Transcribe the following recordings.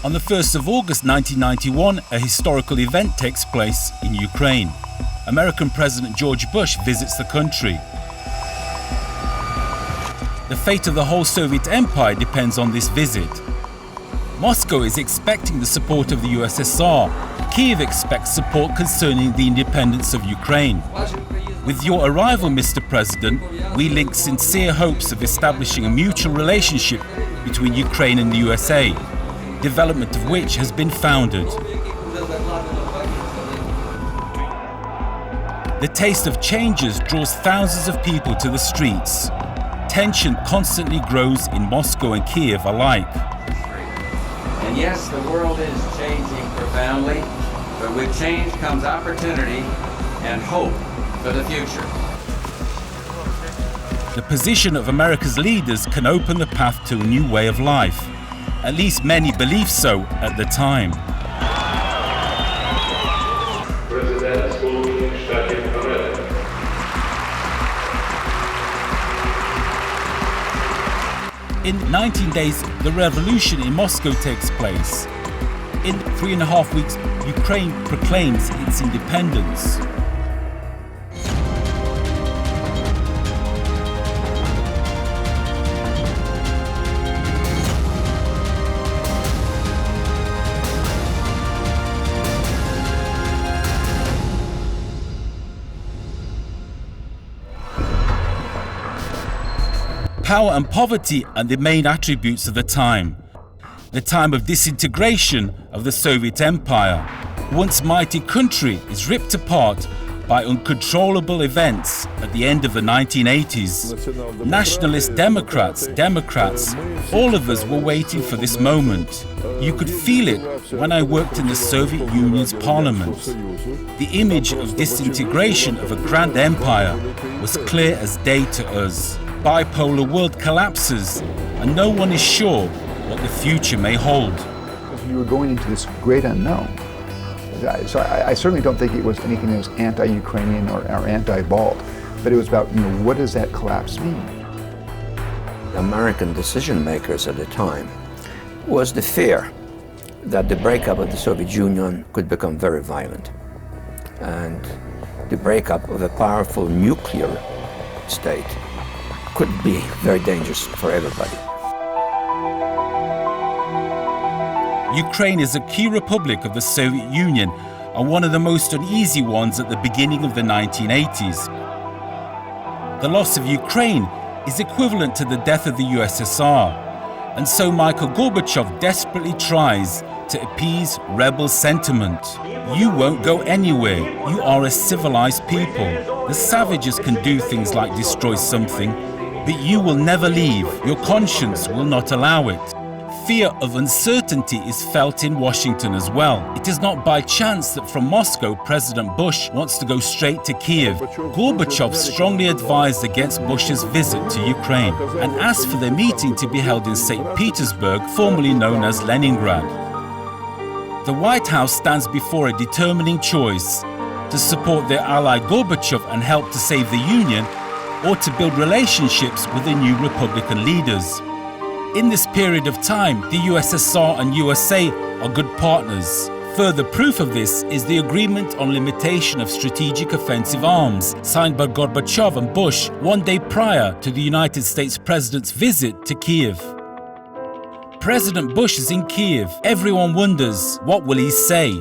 On the 1st of August 1991, a historical event takes place in Ukraine. American President George Bush visits the country. The fate of the whole Soviet Empire depends on this visit. Moscow is expecting the support of the USSR. Kiev expects support concerning the independence of Ukraine. With your arrival, Mr. President, we link sincere hopes of establishing a mutual relationship between Ukraine and the USA, development of which has been founded. The taste of changes draws thousands of people to the streets. Tension constantly grows in Moscow and Kiev alike. And yes, the world is changing profoundly, but with change comes opportunity and hope for the future. The position of America's leaders can open the path to a new way of life. At least many believed so at the time. In 19 days, the revolution in Moscow takes place. In 3.5 weeks, Ukraine proclaims its independence. Power and poverty are the main attributes of the time of disintegration of the Soviet Empire. Once mighty country is ripped apart by uncontrollable events at the end of the 1980s. Nationalist Democrats, all of us were waiting for this moment. You could feel it when I worked in the Soviet Union's parliament. The image of disintegration of a grand empire was clear as day to us. Bipolar world collapses, and no one is sure what the future may hold. You were going into this great unknown. So I certainly don't think it was anything that was anti-Ukrainian or anti-Balt, but it was about, what does that collapse mean? The American decision makers at the time was the fear that the breakup of the Soviet Union could become very violent, and the breakup of a powerful nuclear state could be very dangerous for everybody. Ukraine is a key republic of the Soviet Union and one of the most uneasy ones at the beginning of the 1980s. The loss of Ukraine is equivalent to the death of the USSR, and so Mikhail Gorbachev desperately tries to appease rebel sentiment. You won't go anywhere. You are a civilized people. The savages can do things like destroy something, but you will never leave. Your conscience will not allow it. Fear of uncertainty is felt in Washington as well. It is not by chance that from Moscow, President Bush wants to go straight to Kiev. Gorbachev strongly advised against Bush's visit to Ukraine and asked for the meeting to be held in St. Petersburg, formerly known as Leningrad. The White House stands before a determining choice: to support their ally Gorbachev and help to save the Union, or to build relationships with the new Republican leaders. In this period of time, the USSR and USA are good partners. Further proof of this is the agreement on limitation of strategic offensive arms, signed by Gorbachev and Bush 1 day prior to the United States President's visit to Kiev. President Bush is in Kiev. Everyone wonders, what will he say?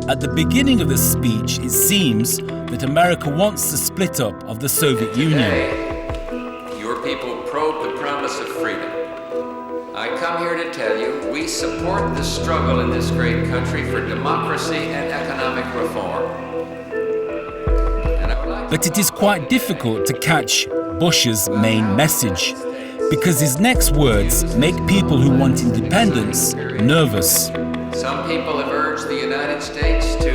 At the beginning of the speech, it seems that America wants the split up of the Soviet Union. Today, your people probe the promise of freedom. I come here to tell you, we support the struggle in this great country for democracy and economic reform. But it is quite difficult to catch Bush's main message, because his next words make people who want independence nervous. Some people have urged the United States to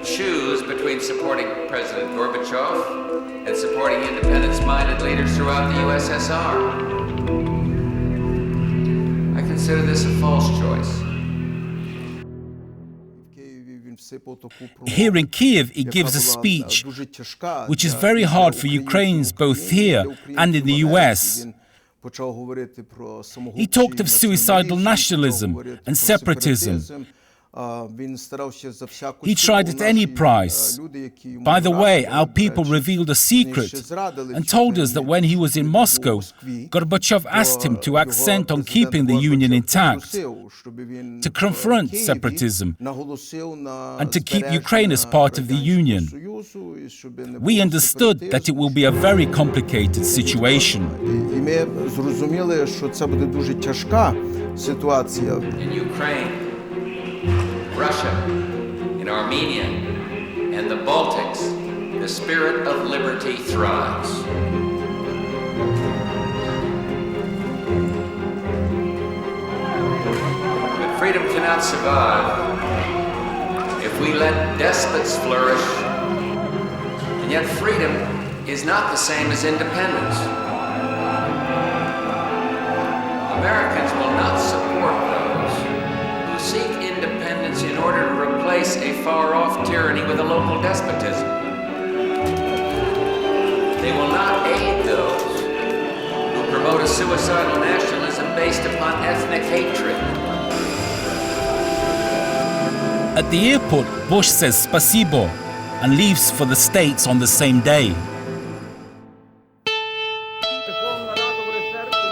choose between supporting President Gorbachev and supporting independence-minded leaders throughout the USSR. I consider this a false choice. Here in Kiev, he gives a speech which is very hard for Ukrainians both here and in the US. He talked of suicidal nationalism and separatism. He tried at any price. By the way, our people revealed a secret and told us that when he was in Moscow, Gorbachev asked him to accent on keeping the Union intact, to confront separatism, and to keep Ukraine as part of the Union. We understood that it will be a very complicated situation. In Ukraine, Russia, in Armenia, and the Baltics, the spirit of liberty thrives. But freedom cannot survive if we let despots flourish, and yet freedom is not the same as independence. Americans will not support those who seek independence in order to replace a far-off tyranny with a local despotism. They will not aid those who promote a suicidal nationalism based upon ethnic hatred. At the airport, Bush says "Spasibo" and leaves for the States on the same day.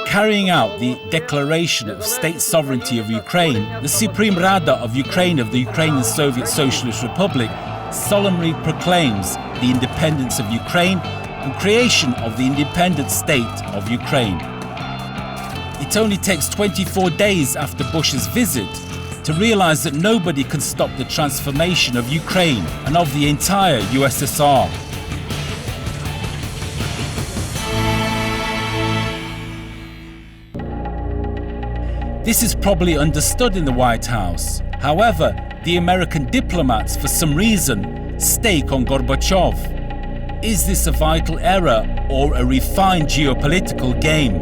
Carrying out the Declaration of State Sovereignty of Ukraine, the Supreme Rada of Ukraine of the Ukrainian Soviet Socialist Republic solemnly proclaims the independence of Ukraine and creation of the independent state of Ukraine. It only takes 24 days after Bush's visit to realize that nobody can stop the transformation of Ukraine and of the entire USSR. This is probably understood in the White House. However, the American diplomats, for some reason, stake on Gorbachev. Is this a vital error or a refined geopolitical game?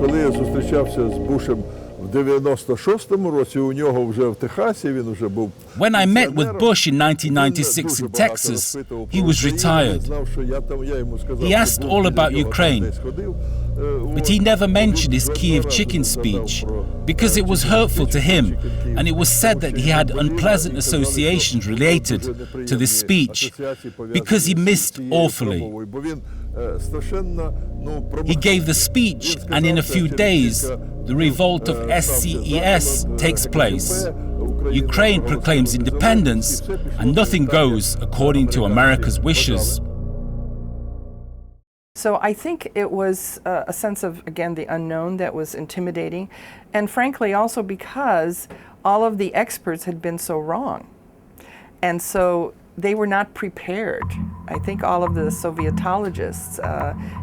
Коли я зустрічався з Бушем в 96-му році, у нього вже в Техасі, він вже був. When I met with Bush in 1996 in Texas, he was retired. He asked all about Ukraine, but he never mentioned his Kiev chicken speech because it was hurtful to him, and it was said that he had unpleasant associations related to this speech because he missed awfully. He gave the speech, and in a few days, the revolt of SCES takes place. Ukraine proclaims independence, and nothing goes according to America's wishes. So I think it was a sense of, again, the unknown that was intimidating, and frankly also because all of the experts had been so wrong. And so they were not prepared. I think all of the Sovietologists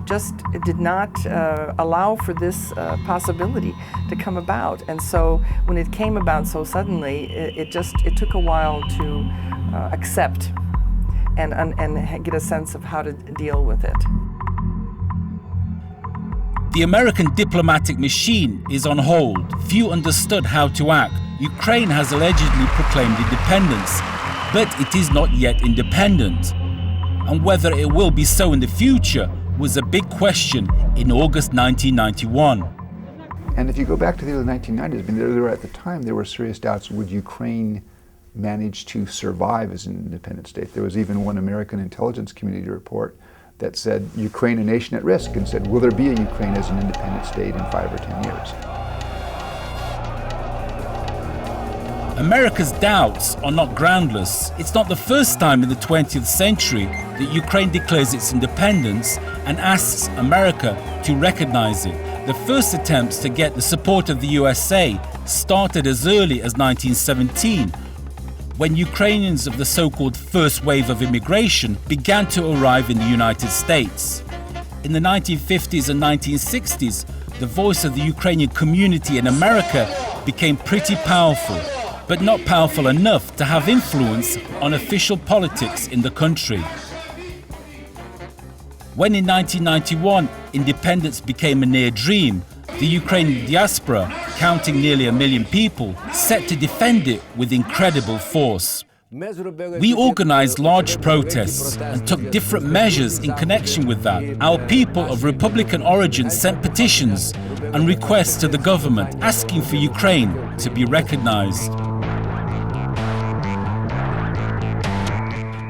just did not allow for this possibility to come about. And so when it came about so suddenly, it took a while to accept and get a sense of how to deal with it. The American diplomatic machine is on hold. Few understood how to act. Ukraine has allegedly proclaimed independence, but it is not yet independent. And whether it will be so in the future was a big question in August 1991. And if you go back to the early 1990s, I mean, there were, at the time, there were serious doubts, would Ukraine manage to survive as an independent state? There was even one American intelligence community report that said Ukraine a nation at risk, and said, will there be a Ukraine as an independent state in 5 or 10 years? America's doubts are not groundless. It's not the first time in the 20th century that Ukraine declares its independence and asks America to recognize it. The first attempts to get the support of the USA started as early as 1917, when Ukrainians of the so-called first wave of immigration began to arrive in the United States. In the 1950s and 1960s, the voice of the Ukrainian community in America became pretty powerful, but not powerful enough to have influence on official politics in the country. When in 1991 independence became a near dream, the Ukrainian diaspora, counting nearly 1 million people, set to defend it with incredible force. We organized large protests and took different measures in connection with that. Our people of Republican origin sent petitions and requests to the government asking for Ukraine to be recognized.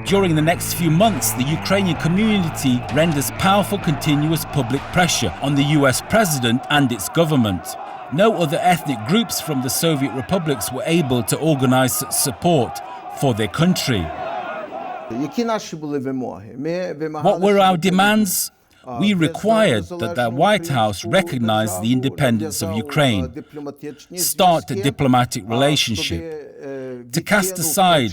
During the next few months, the Ukrainian community renders powerful continuous public pressure on the US president and its government. No other ethnic groups from the Soviet republics were able to organize support for their country. What were our demands? We required that the White House recognize the independence of Ukraine, start a diplomatic relationship, to cast aside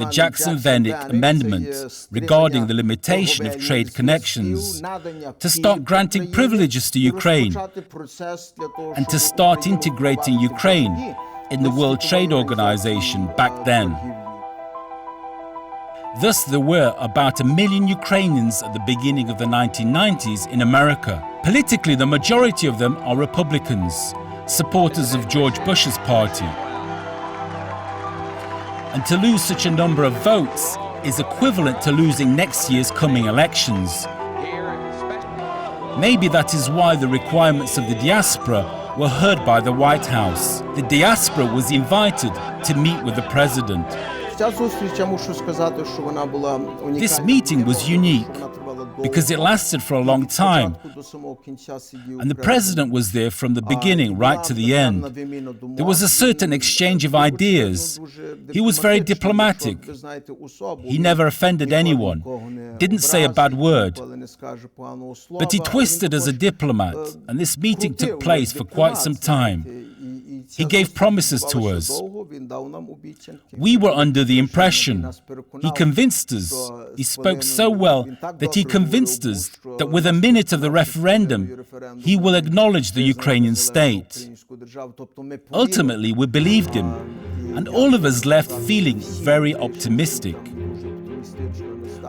the Jackson-Vanik Amendment regarding the limitation of trade connections, to start granting privileges to Ukraine, and to start integrating Ukraine in the World Trade Organization back then. Thus, there were about 1 million Ukrainians at the beginning of the 1990s in America. Politically, the majority of them are Republicans, supporters of George Bush's party. And to lose such a number of votes is equivalent to losing next year's coming elections. Maybe that is why the requirements of the diaspora were heard by the White House. The diaspora was invited to meet with the president. This meeting was unique because it lasted for a long time, and the president was there from the beginning right to the end. There was a certain exchange of ideas. He was very diplomatic. He never offended anyone, didn't say a bad word, but he twisted as a diplomat, and this meeting took place for quite some time. He gave promises to us. We were under the impression. He convinced us. He spoke so well that he convinced us that with a minute of the referendum, he will acknowledge the Ukrainian state. Ultimately, we believed him, and all of us left feeling very optimistic.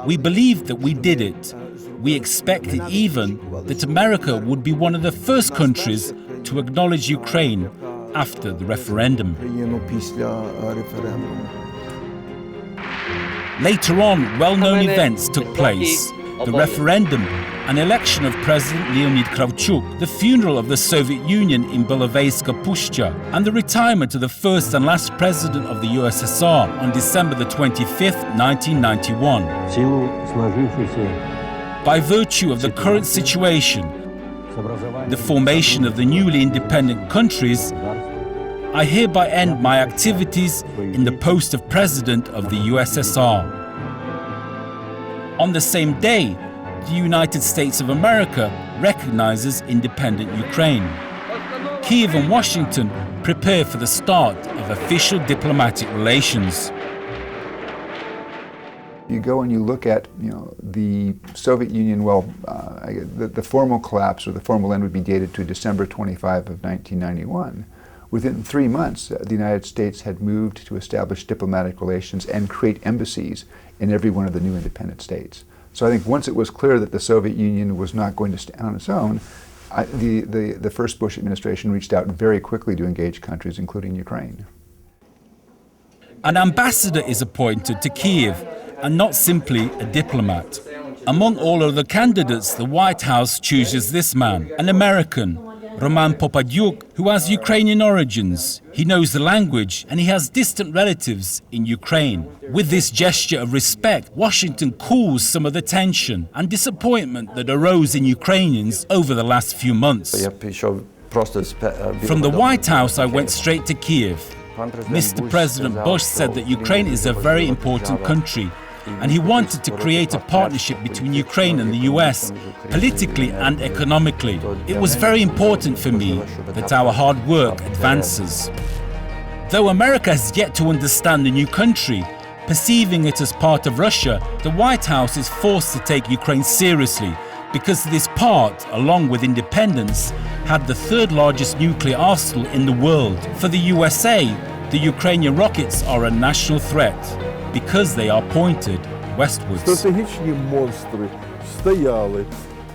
We believed that we did it. We expected even that America would be one of the first countries to acknowledge Ukraine after the referendum. Later on, well-known events took place. The referendum, an election of President Leonid Kravchuk, the funeral of the Soviet Union in Beloveska Pushcha, and the retirement of the first and last president of the USSR on December the 25th, 1991. By virtue of the current situation, the formation of the newly independent countries, I hereby end my activities in the post of President of the USSR. On the same day, the United States of America recognizes independent Ukraine. Kyiv and Washington prepare for the start of official diplomatic relations. You go and you look at, the Soviet Union. The formal collapse or the formal end would be dated to December 25 of 1991. Within 3 months, the United States had moved to establish diplomatic relations and create embassies in every one of the new independent states. So I think once it was clear that the Soviet Union was not going to stand on its own, the first Bush administration reached out very quickly to engage countries, including Ukraine. An ambassador is appointed to Kyiv, and not simply a diplomat. Among all other candidates, the White House chooses this man, an American, Roman Popadyuk, who has Ukrainian origins. He knows the language and he has distant relatives in Ukraine. With this gesture of respect, Washington cools some of the tension and disappointment that arose in Ukrainians over the last few months. From the White House, I went straight to Kyiv. Mr. President Bush said that Ukraine is a very important country, and he wanted to create a partnership between Ukraine and the US, politically and economically. It was very important for me that our hard work advances. Though America has yet to understand the new country, perceiving it as part of Russia, the White House is forced to take Ukraine seriously, because this part, along with independence, had the third largest nuclear arsenal in the world. For the USA, the Ukrainian rockets are a national threat, because they are pointed westwards. Стратегічні монстри стояли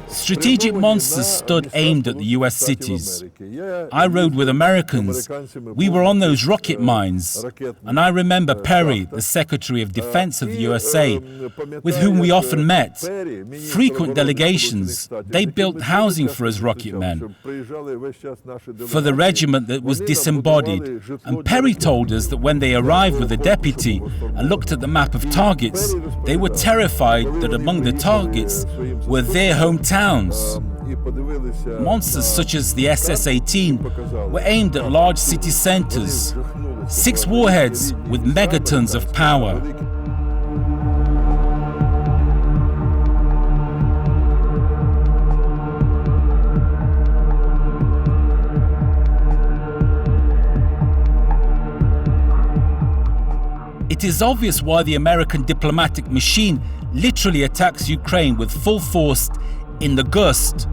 Strategic monsters stood aimed at the US cities. I rode with Americans. We were on those rocket mines. And I remember Perry, the Secretary of Defense of the USA, with whom we often met. Frequent delegations. They built housing for us rocket men, for the regiment that was disembodied. And Perry told us that when they arrived with the deputy and looked at the map of targets, they were terrified that among the targets were their hometowns. Monsters such as the SS-18 were aimed at large city centers, 6 warheads with megatons of power. It is obvious why the American diplomatic machine literally attacks Ukraine with full force in the gust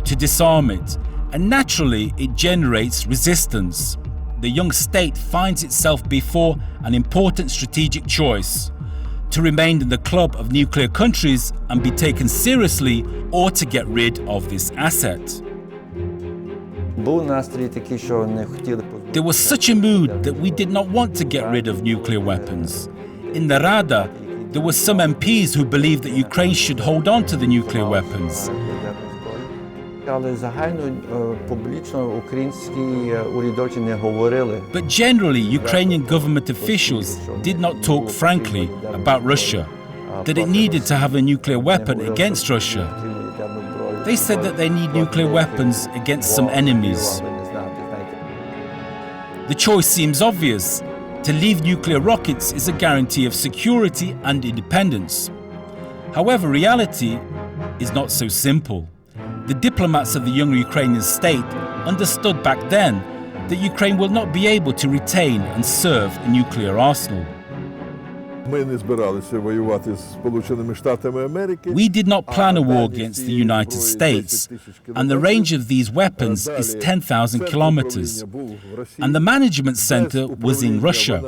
to disarm it, and naturally it generates resistance. The young state finds itself before an important strategic choice: to remain in the club of nuclear countries and be taken seriously, or to get rid of this asset. There was such a mood that we did not want to get rid of nuclear weapons. In the Rada, there were some MPs who believed that Ukraine should hold on to the nuclear weapons. But generally, Ukrainian government officials did not talk frankly about Russia, that it needed to have a nuclear weapon against Russia. They said that they need nuclear weapons against some enemies. The choice seems obvious. To leave nuclear rockets is a guarantee of security and independence. However, reality is not so simple. The diplomats of the young Ukrainian state understood back then that Ukraine will not be able to retain and serve a nuclear arsenal. We did not plan a war against the United States, and the range of these weapons is 10,000 kilometers. And the management center was in Russia.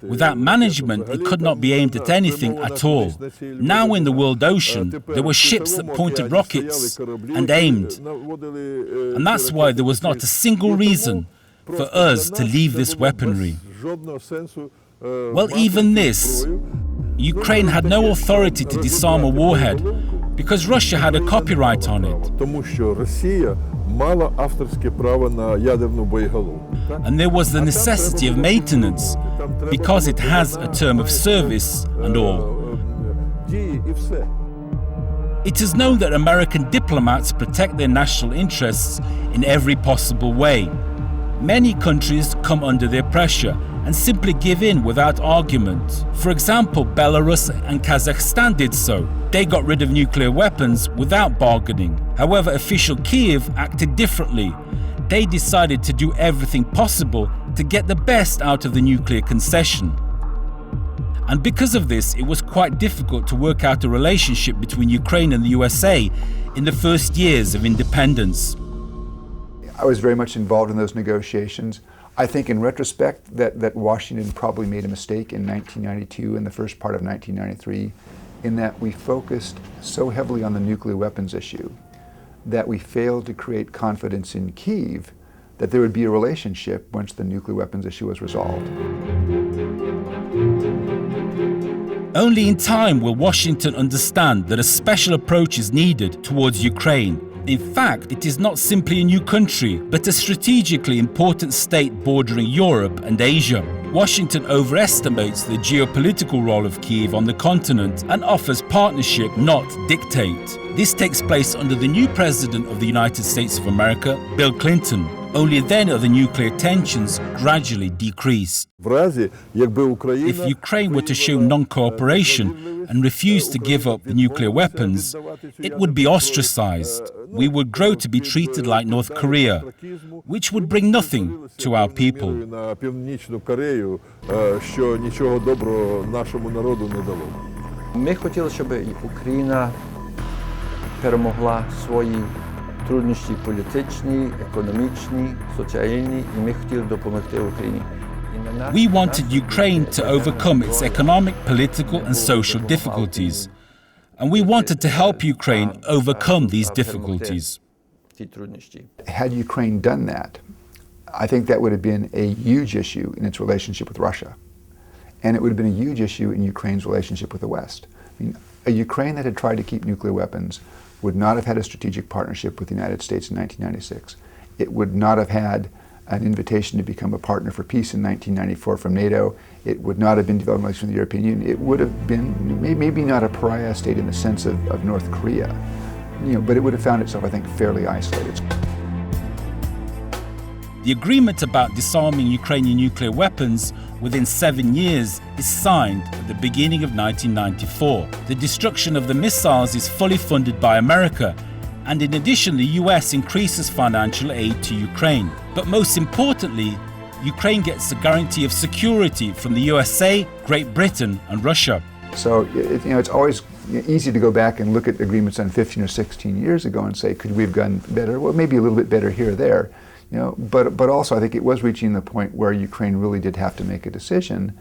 Without management, it could not be aimed at anything at all. Now in the world ocean, there were ships that pointed rockets and aimed. And that's why there was not a single reason for us to leave this weaponry. Well, even this, Ukraine had no authority to disarm a warhead because Russia had a copyright on it. And there was the necessity of maintenance because it has a term of service and all. It is known that American diplomats protect their national interests in every possible way. Many countries come under their pressure and simply give in without argument. For example, Belarus and Kazakhstan did so. They got rid of nuclear weapons without bargaining. However, official Kiev acted differently. They decided to do everything possible to get the best out of the nuclear concession. And because of this, it was quite difficult to work out a relationship between Ukraine and the USA in the first years of independence. I was very much involved in those negotiations. I think in retrospect that Washington probably made a mistake in 1992 and the first part of 1993 in that we focused so heavily on the nuclear weapons issue that we failed to create confidence in Kyiv that there would be a relationship once the nuclear weapons issue was resolved. Only in time will Washington understand that a special approach is needed towards Ukraine. In fact, it is not simply a new country, but a strategically important state bordering Europe and Asia. Washington overestimates the geopolitical role of Kyiv on the continent and offers partnership, not dictate. This takes place under the new president of the United States of America, Bill Clinton. Only then are the nuclear tensions gradually decreased. If Ukraine were to show non-cooperation and refuse to give up the nuclear weapons, it would be ostracized. We would grow to be treated like North Korea, which would bring nothing to our people. Ми хотіли, щоб Україна перемогла свої труднощі політичні, економічні, соціальні, і ми хотіли допомогти Україні. We wanted Ukraine to overcome its economic, political and social difficulties. and we wanted to help Ukraine overcome these difficulties. Had Ukraine done that, I think that would have been a huge issue in its relationship with Russia. And it would have been a huge issue in Ukraine's relationship with the West. I mean, a Ukraine that had tried to keep nuclear weapons would not have had a strategic partnership with the United States in 1996. It would not have had an invitation to become a partner for peace in 1994 from NATO. It would not have been developing relations with the European Union. It would have been maybe not a pariah state in the sense of North Korea, but it would have found itself, I think, fairly isolated. The agreement about disarming Ukrainian nuclear weapons within 7 years is signed at the beginning of 1994. The destruction of the missiles is fully funded by America, and in addition, the US increases financial aid to Ukraine. But most importantly, Ukraine gets a guarantee of security from the USA, Great Britain, and Russia. So it's always easy to go back and look at agreements done 15 or 16 years ago and say, could we have done better? Well, maybe a little bit better here or there. But also I think it was reaching the point where Ukraine really did have to make a decision,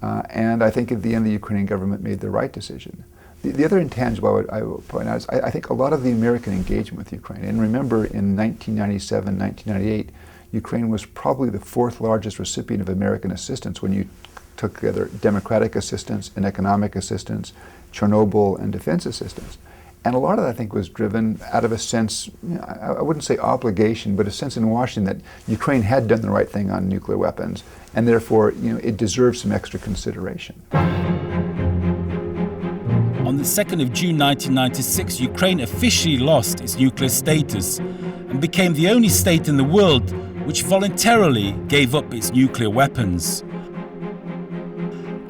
and I think at the end the Ukrainian government made the right decision. The other intangible I will point out is I think a lot of the American engagement with Ukraine, and remember in 1997, 1998, Ukraine was probably the fourth largest recipient of American assistance when you took together democratic assistance and economic assistance, Chernobyl and defense assistance. And a lot of that, I think, was driven out of a sense, I wouldn't say obligation, but a sense in Washington that Ukraine had done the right thing on nuclear weapons, and therefore, it deserves some extra consideration. On the 2nd of June 1996, Ukraine officially lost its nuclear status and became the only state in the world which voluntarily gave up its nuclear weapons.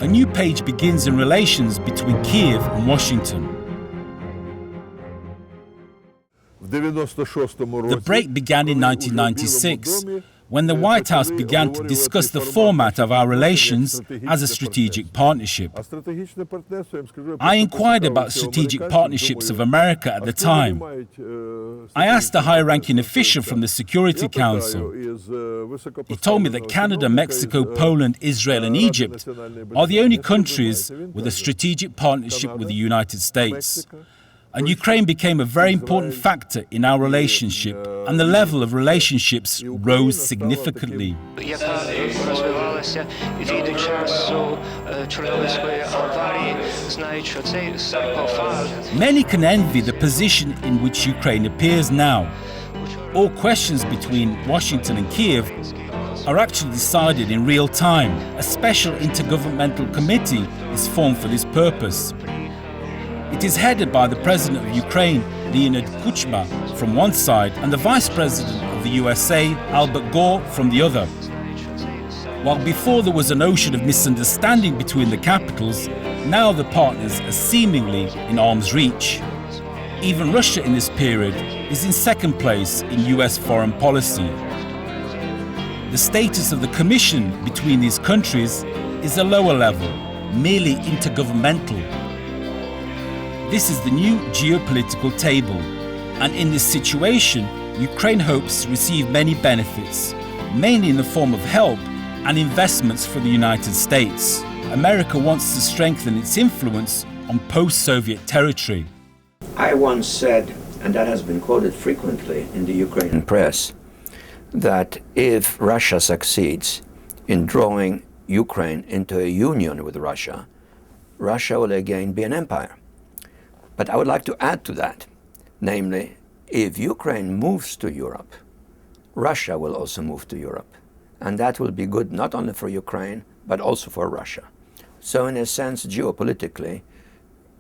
A new page begins in relations between Kyiv and Washington. The break began in 1996, when the White House began to discuss the format of our relations as a strategic partnership. I inquired about strategic partnerships of America at the time. I asked a high-ranking official from the Security Council. He told me that Canada, Mexico, Poland, Israel, and Egypt are the only countries with a strategic partnership with the United States. And Ukraine became a very important factor in our relationship, and the level of relationships rose significantly. Many can envy the position in which Ukraine appears now. All questions between Washington and Kyiv are actually decided in real time. A special intergovernmental committee is formed for this purpose. It is headed by the President of Ukraine, Leonid Kuchma, from one side, and the Vice President of the USA, Albert Gore, from the other. While before there was an ocean of misunderstanding between the capitals, now the partners are seemingly in arm's reach. Even Russia in this period is in second place in US foreign policy. The status of the commission between these countries is a lower level, merely intergovernmental. This is the new geopolitical table, and in this situation, Ukraine hopes to receive many benefits, mainly in the form of help and investments from the United States. America wants to strengthen its influence on post-Soviet territory. I once said, and that has been quoted frequently in the Ukrainian press, that if Russia succeeds in drawing Ukraine into a union with Russia, Russia will again be an empire. But I would like to add to that, namely, if Ukraine moves to Europe, Russia will also move to Europe. And that will be good not only for Ukraine, but also for Russia. So in a sense, geopolitically,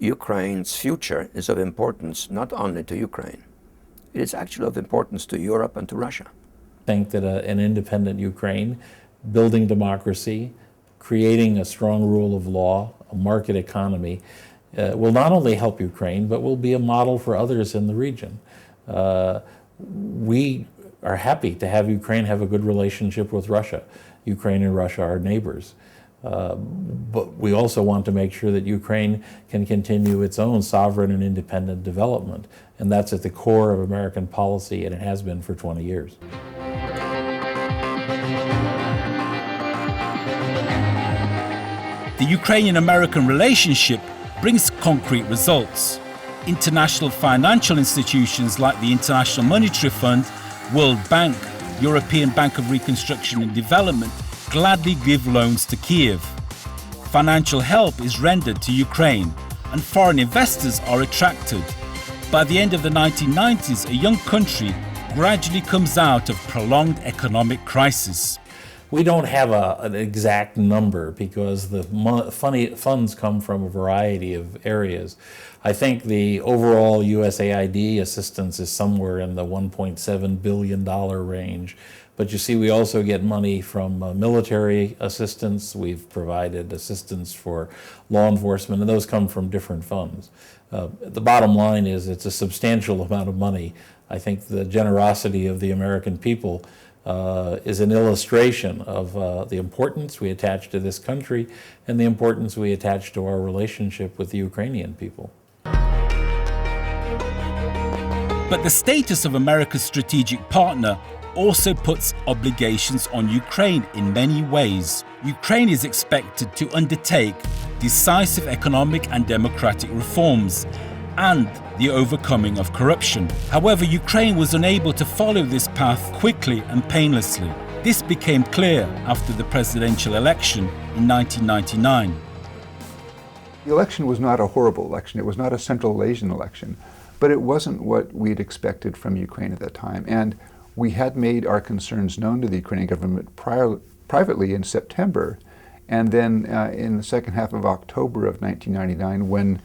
Ukraine's future is of importance not only to Ukraine, it is actually of importance to Europe and to Russia. I think that an independent Ukraine, building democracy, creating a strong rule of law, a market economy, will not only help Ukraine, but will be a model for others in the region. We are happy to have Ukraine have a good relationship with Russia. Ukraine and Russia are neighbors. But we also want to make sure that Ukraine can continue its own sovereign and independent development. And that's at the core of American policy, and it has been for 20 years. The Ukrainian-American relationship brings concrete results. International financial institutions like the International Monetary Fund, World Bank, European Bank of Reconstruction and Development gladly give loans to Kiev. Financial help is rendered to Ukraine, and foreign investors are attracted. By the end of the 1990s, a young country gradually comes out of prolonged economic crisis. We don't have an exact number because the funds come from a variety of areas. I think the overall USAID assistance is somewhere in the $1.7 billion range. But you see, we also get money from military assistance. We've provided assistance for law enforcement, and those come from different funds. The bottom line is it's a substantial amount of money. I think the generosity of the American people is an illustration of the importance we attach to this country and the importance we attach to our relationship with the Ukrainian people. But the status of America's strategic partner also puts obligations on Ukraine in many ways. Ukraine is expected to undertake decisive economic and democratic reforms and the overcoming of corruption. However, Ukraine was unable to follow this path quickly and painlessly. This became clear after the presidential election in 1999. The election was not a horrible election. It was not a Central Asian election, but it wasn't what we'd expected from Ukraine at that time. And we had made our concerns known to the Ukrainian government privately in September, and then in the second half of October of 1999, when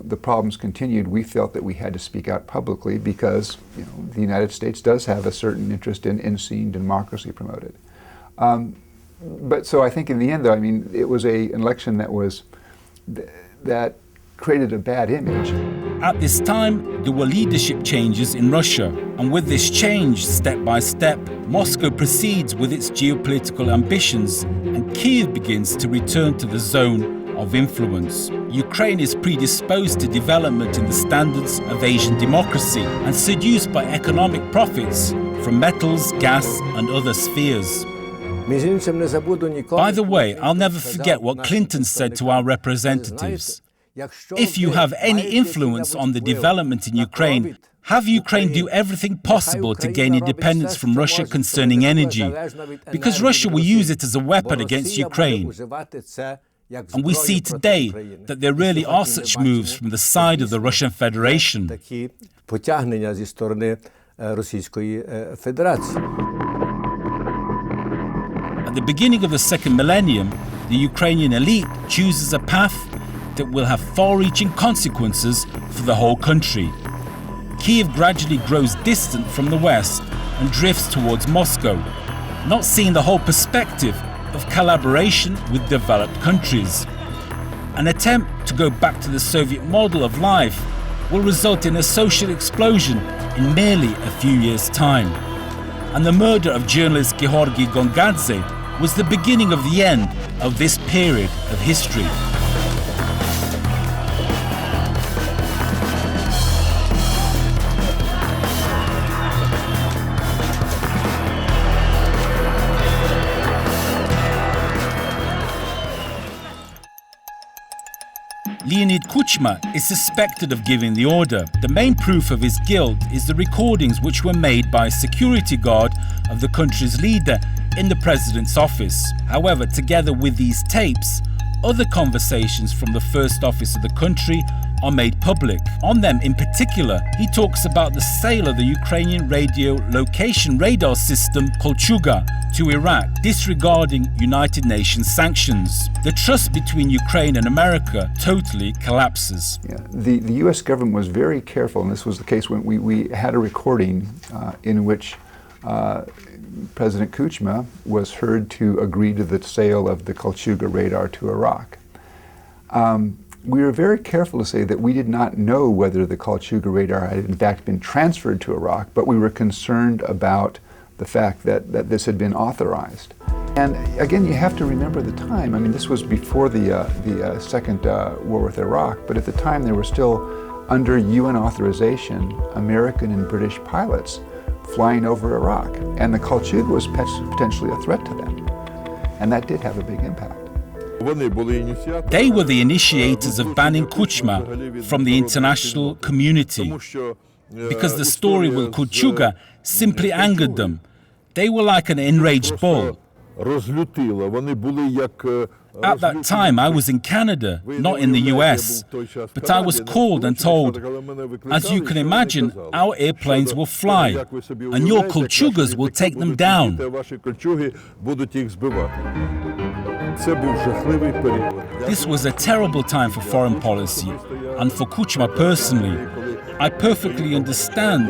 the problems continued, we felt that we had to speak out publicly because the United States does have a certain interest in seeing democracy promoted. But so I think in the end, though, I mean, it was an election that created a bad image. At this time, there were leadership changes in Russia, and with this change, step by step, Moscow proceeds with its geopolitical ambitions, and Kiev begins to return to the zone of influence. Ukraine is predisposed to development in the standards of Asian democracy and seduced by economic profits from metals, gas, and other spheres. By the way, I'll never forget what Clinton said to our representatives. If you have any influence on the development in Ukraine, have Ukraine do everything possible to gain independence from Russia concerning energy, because Russia will use it as a weapon against Ukraine. And we see today that there really are such moves from the side of the Russian Federation. At the beginning of the second millennium, the Ukrainian elite chooses a path that will have far-reaching consequences for the whole country. Kiev gradually grows distant from the West and drifts towards Moscow, not seeing the whole perspective of collaboration with developed countries. An attempt to go back to the Soviet model of life will result in a social explosion in merely a few years' time. And the murder of journalist Georgy Gongadze was the beginning of the end of this period of history. Leonid Kuchma is suspected of giving the order. The main proof of his guilt is the recordings which were made by a security guard of the country's leader in the president's office. However, together with these tapes, other conversations from the first office of the country are made public. On them in particular, he talks about the sale of the Ukrainian radio location radar system Kolchuga to Iraq, disregarding United Nations sanctions. The trust between Ukraine and America totally collapses. Yeah, the U.S. government was very careful, and this was the case when we had a recording in which President Kuchma was heard to agree to the sale of the Kolchuga radar to Iraq. We were very careful to say that we did not know whether the Kolchuga radar had in fact been transferred to Iraq, but we were concerned about the fact that this had been authorized. And again, you have to remember the time. I mean, this was before the second war with Iraq, but at the time there were still, under UN authorization, American and British pilots flying over Iraq. And the Kolchuga was potentially a threat to them. And that did have a big impact. Вони були ініціаторами. They were the initiators of banning Kuchma from the international community, because the story with Kulchuga simply angered them. They were like an enraged bull. Розлютила. Вони були як At that time, I was in Canada, not in the US, but I was called and told, as you can imagine, our airplanes will fly, and your Kulchugas will take them down. Ваші кольчуги будуть їх збивати. Це був жахливий період. This was a terrible time for foreign policy, and for Kuchma personally. I perfectly understand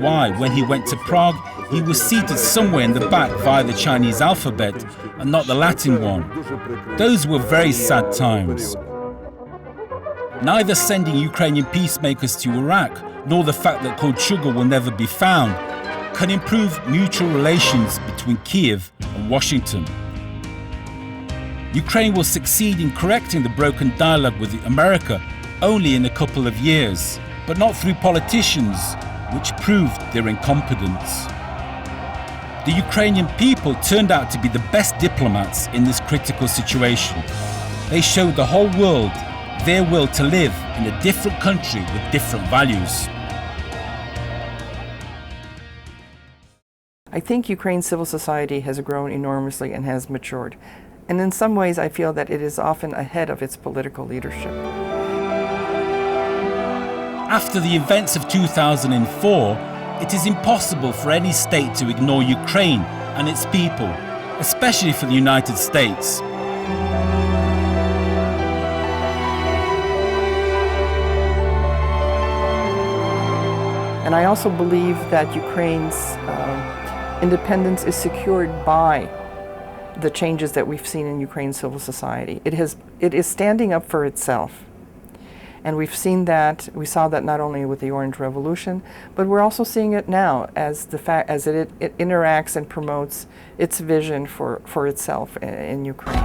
why, when he went to Prague, he was seated somewhere in the back via the Chinese alphabet and not the Latin one. Those were very sad times. Neither sending Ukrainian peacemakers to Iraq nor the fact that Kulchuga will never be found can improve mutual relations between Kiev and Washington. Ukraine will succeed in correcting the broken dialogue with America only in a couple of years, but not through politicians, which proved their incompetence. The Ukrainian people turned out to be the best diplomats in this critical situation. They showed the whole world their will to live in a different country with different values. I think Ukraine's civil society has grown enormously and has matured. And in some ways, I feel that it is often ahead of its political leadership. After the events of 2004, it is impossible for any state to ignore Ukraine and its people, especially for the United States. And I also believe that Ukraine's independence is secured by the changes that we've seen in Ukraine's civil society. It is standing up for itself. And we saw that not only with the Orange Revolution, but we're also seeing it now as it interacts and promotes its vision for itself in Ukraine.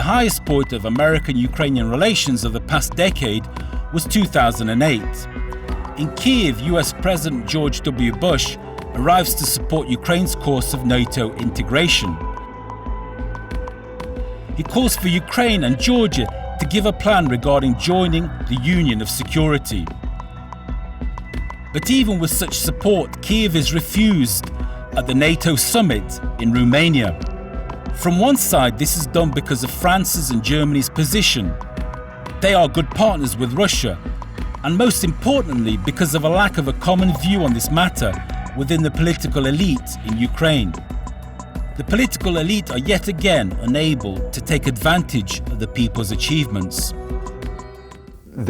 The highest point of American-Ukrainian relations of the past decade was 2008. In Kiev, US President George W. Bush arrives to support Ukraine's course of NATO integration. He calls for Ukraine and Georgia to give a plan regarding joining the Union of Security. But even with such support, Kiev is refused at the NATO summit in Romania. From one side, this is done because of France's and Germany's position. They are good partners with Russia, and most importantly, because of a lack of a common view on this matter within the political elite in Ukraine. The political elite are yet again unable to take advantage of the people's achievements.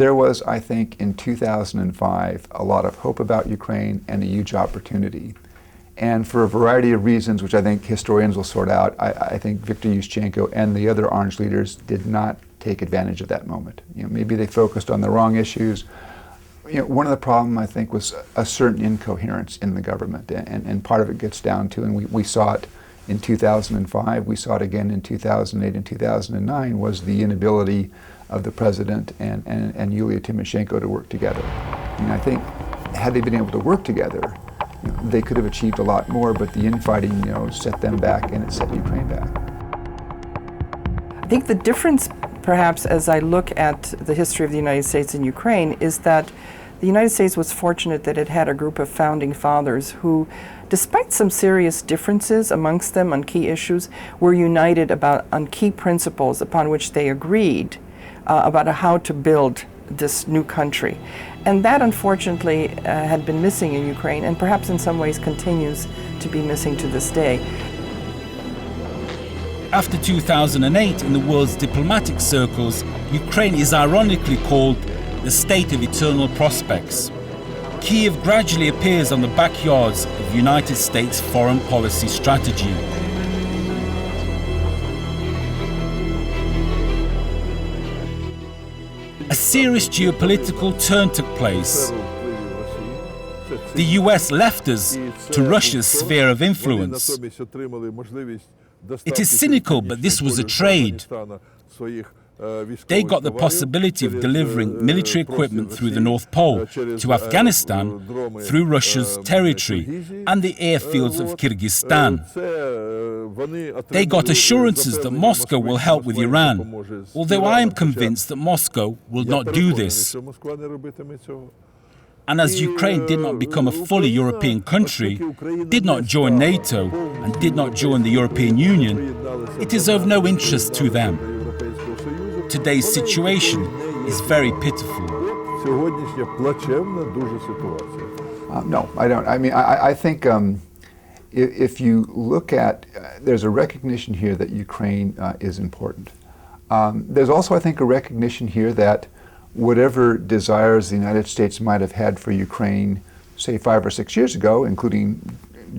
There was, I think, in 2005, a lot of hope about Ukraine and a huge opportunity. And for a variety of reasons, which I think historians will sort out, I think Viktor Yushchenko and the other Orange leaders did not take advantage of that moment. Maybe they focused on the wrong issues. One of the problems, I think, was a certain incoherence in the government. And part of it gets down to, and we saw it in 2005, we saw it again in 2008 and 2009, was the inability of the president and Yulia Tymoshenko to work together. I think, had they been able to work together, they could have achieved a lot more, but the infighting, set them back and it set Ukraine back. I think the difference, perhaps, as I look at the history of the United States and Ukraine, is that the United States was fortunate that it had a group of founding fathers who, despite some serious differences amongst them on key issues, were united on key principles upon which they agreed about how to build this new country. And that, unfortunately, had been missing in Ukraine, and perhaps in some ways continues to be missing to this day. After 2008, in the world's diplomatic circles, Ukraine is ironically called the state of eternal prospects. Kiev gradually appears on the backyards of United States foreign policy strategy. A serious geopolitical turn took place. The US left us to Russia's sphere of influence. It is cynical, but this was a trade. They got the possibility of delivering military equipment through the North Pole to Afghanistan through Russia's territory and the airfields of Kyrgyzstan. They got assurances that Moscow will help with Iran, although I am convinced that Moscow will not do this. And as Ukraine did not become a fully European country, did not join NATO, and did not join the European Union, it is of no interest to them. Today's situation is very pitiful. No, I don't. I mean, I think if you look at, there's a recognition here that Ukraine is important. There's also, I think, a recognition here that whatever desires the United States might have had for Ukraine, say 5 or 6 years ago, including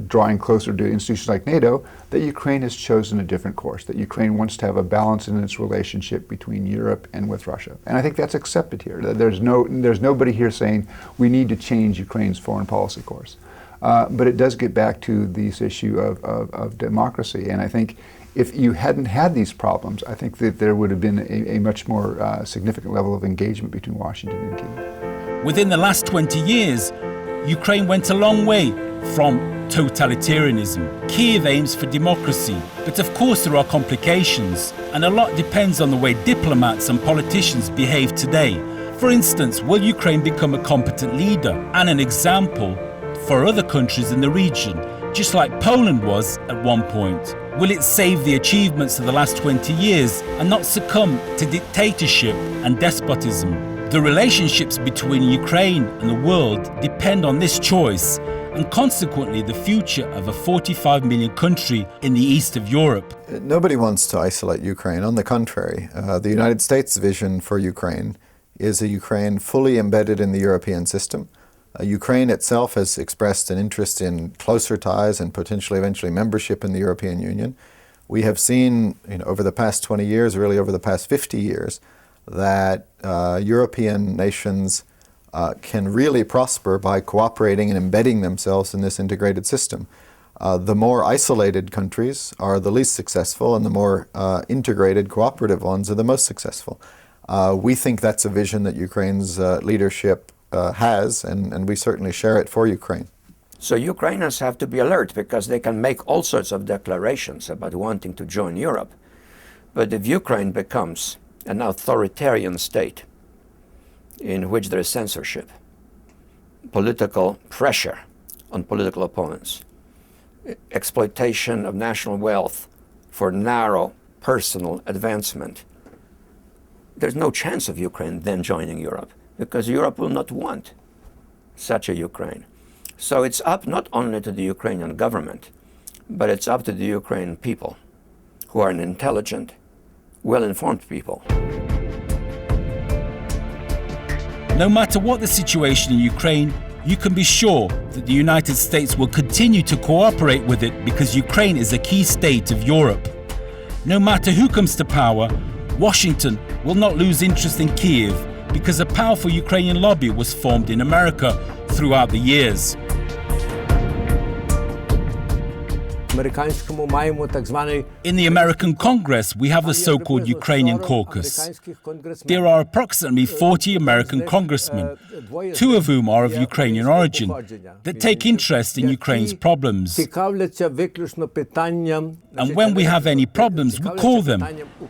drawing closer to institutions like NATO, that Ukraine has chosen a different course, that Ukraine wants to have a balance in its relationship between Europe and with Russia. And I think that's accepted here. There's nobody here saying we need to change Ukraine's foreign policy course. But it does get back to this issue of democracy. And I think if you hadn't had these problems, I think that there would have been a much more significant level of engagement between Washington and Kyiv. Within the last 20 years, Ukraine went a long way from totalitarianism. Kyiv aims for democracy, but of course there are complications, and a lot depends on the way diplomats and politicians behave today. For instance, will Ukraine become a competent leader and an example for other countries in the region, just like Poland was at one point? Will it save the achievements of the last 20 years and not succumb to dictatorship and despotism? The relationships between Ukraine and the world depend on this choice, and consequently the future of a 45 million country in the east of Europe. Nobody wants to isolate Ukraine. On the contrary, the United States' vision for Ukraine is a Ukraine fully embedded in the European system. Ukraine itself has expressed an interest in closer ties and potentially eventually membership in the European Union. We have seen over the past 20 years, really over the past 50 years, that European nations can really prosper by cooperating and embedding themselves in this integrated system. The more isolated countries are the least successful, and the more integrated cooperative ones are the most successful. We think that's a vision that Ukraine's leadership has, and we certainly share it for Ukraine. So Ukrainians have to be alert, because they can make all sorts of declarations about wanting to join Europe. But if Ukraine becomes an authoritarian state in which there is censorship, political pressure on political opponents, exploitation of national wealth for narrow personal advancement, there's no chance of Ukraine then joining Europe, because Europe will not want such a Ukraine. So it's up not only to the Ukrainian government, but it's up to the Ukrainian people, who are an intelligent, well-informed people. No matter what the situation in Ukraine, you can be sure that the United States will continue to cooperate with it, because Ukraine is a key state of Europe. No matter who comes to power, Washington will not lose interest in Kyiv, because a powerful Ukrainian lobby was formed in America throughout the years. In the American Congress, we have the so-called Ukrainian caucus. There are approximately 40 American congressmen, 2 of whom are of Ukrainian origin, that take interest in Ukraine's problems. And when we have any problems, we call them,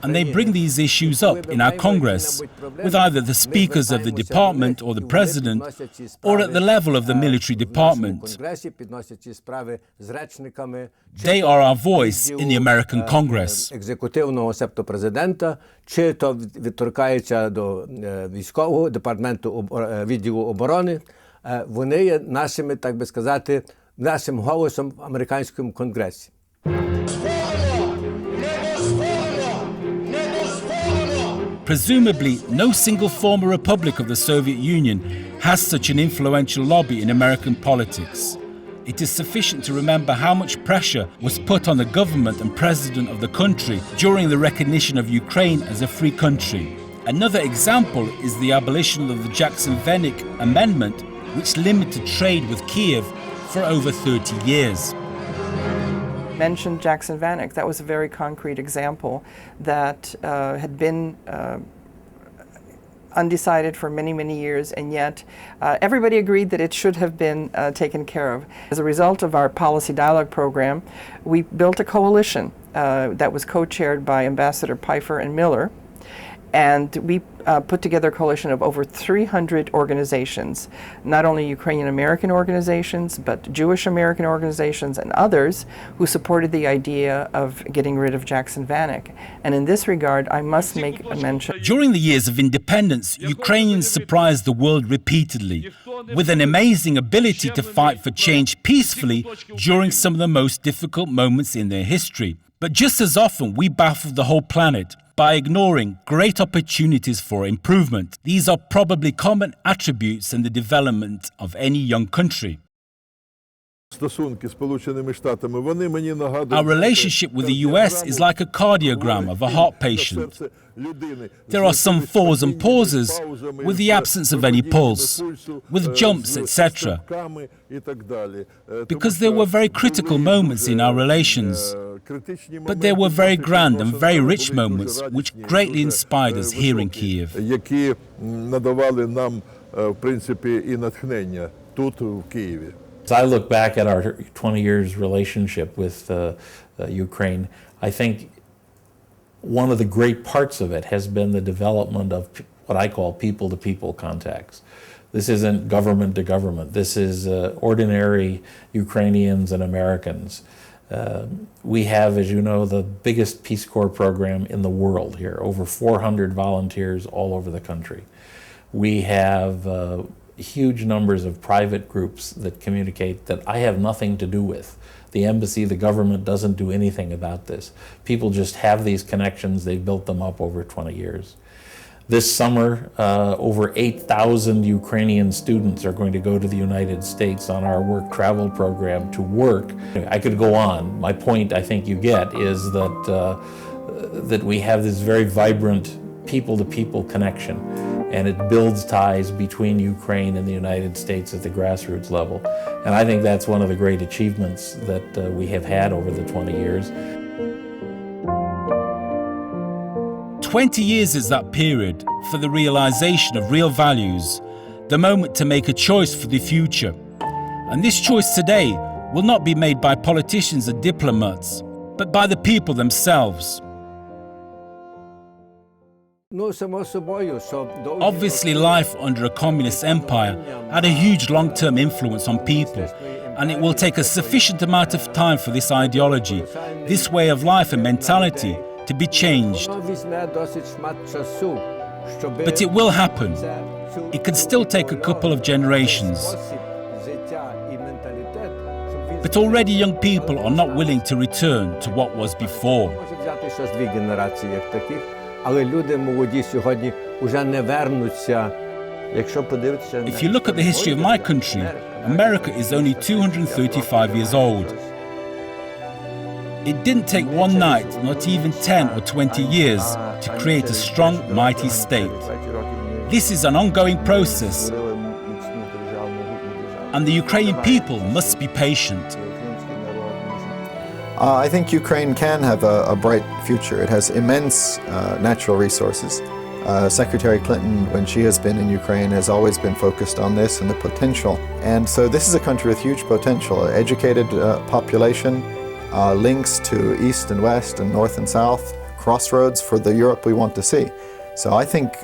and they bring these issues up in our Congress, with either the speakers of the department or the president, or at the level of the military department. They are our voice in the American Congress. Екзекутивного, себто президента, чи то відторкається до військового департаменту відділу оборони, вони є нашими, так би сказати, нашим голосом в американському конгресі. Presumably, no single former republic of the Soviet Union has such an influential lobby in American politics. It is sufficient to remember how much pressure was put on the government and president of the country during the recognition of Ukraine as a free country. Another example is the abolition of the Jackson-Vanik Amendment, which limited trade with Kyiv for over 30 years. mentioned Jackson Vanik. That was a very concrete example that had been undecided for many, many years, and yet everybody agreed that it should have been taken care of. As a result of our policy dialogue program, we built a coalition that was co-chaired by Ambassador Pfeiffer and Miller, and we put together a coalition of over 300 organizations, not only Ukrainian American organizations, but Jewish American organizations and others who supported the idea of getting rid of Jackson Vanik. And in this regard, I must make a mention. During the years of independence, Ukrainians surprised the world repeatedly with an amazing ability to fight for change peacefully during some of the most difficult moments in their history. But just as often, we baffled the whole planet by ignoring great opportunities for improvement. These are probably common attributes in the development of any young country. Our relationship with the US is like a cardiogram of a heart patient. There are some falls and pauses with the absence of any pulse, with jumps, etc. Because there were very critical moments in our relations, but there were very grand and very rich moments which greatly inspired us here in Kyiv. As I look back at our 20 years relationship with Ukraine, I think one of the great parts of it has been the development of what I call people-to-people contacts. This isn't government to government. This is ordinary Ukrainians and Americans. We have, as you know, the biggest Peace Corps program in the world here, over 400 volunteers all over the country. We have huge numbers of private groups that communicate that I have nothing to do with. The embassy, the government doesn't do anything about this. People just have these connections. They've built them up over 20 years. This summer, over 8,000 Ukrainian students are going to go to the United States on our work travel program to work. I could go on. My point, I think you get, is that, that we have this very vibrant people-to-people connection, and it builds ties between Ukraine and the United States at the grassroots level. And I think that's one of the great achievements that we have had over the 20 years. 20 years is that period for the realization of real values, the moment to make a choice for the future. And this choice today will not be made by politicians and diplomats, but by the people themselves. Obviously, life under a communist empire had a huge long-term influence on people, and it will take a sufficient amount of time for this ideology, this way of life and mentality to be changed. But it will happen. It can still take a couple of generations. But already young people are not willing to return to what was before. If you look at the history of my country, America is only 235 years old. It didn't take one night, not even 10 or 20 years, to create a strong, mighty state. This is an ongoing process, and the Ukrainian people must be patient. I think Ukraine can have a bright future. It has immense natural resources. Secretary Clinton, when she has been in Ukraine, has always been focused on this and the potential. And so this is a country with huge potential, an educated population, links to east and west and north and south, crossroads for the Europe we want to see. So I think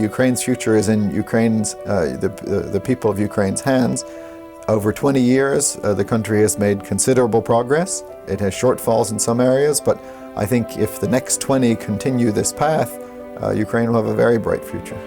Ukraine's future is in Ukraine's, the people of Ukraine's hands. Over 20 years, the country has made considerable progress. It has shortfalls in some areas, but I think if the next 20 continue this path, Ukraine will have a very bright future.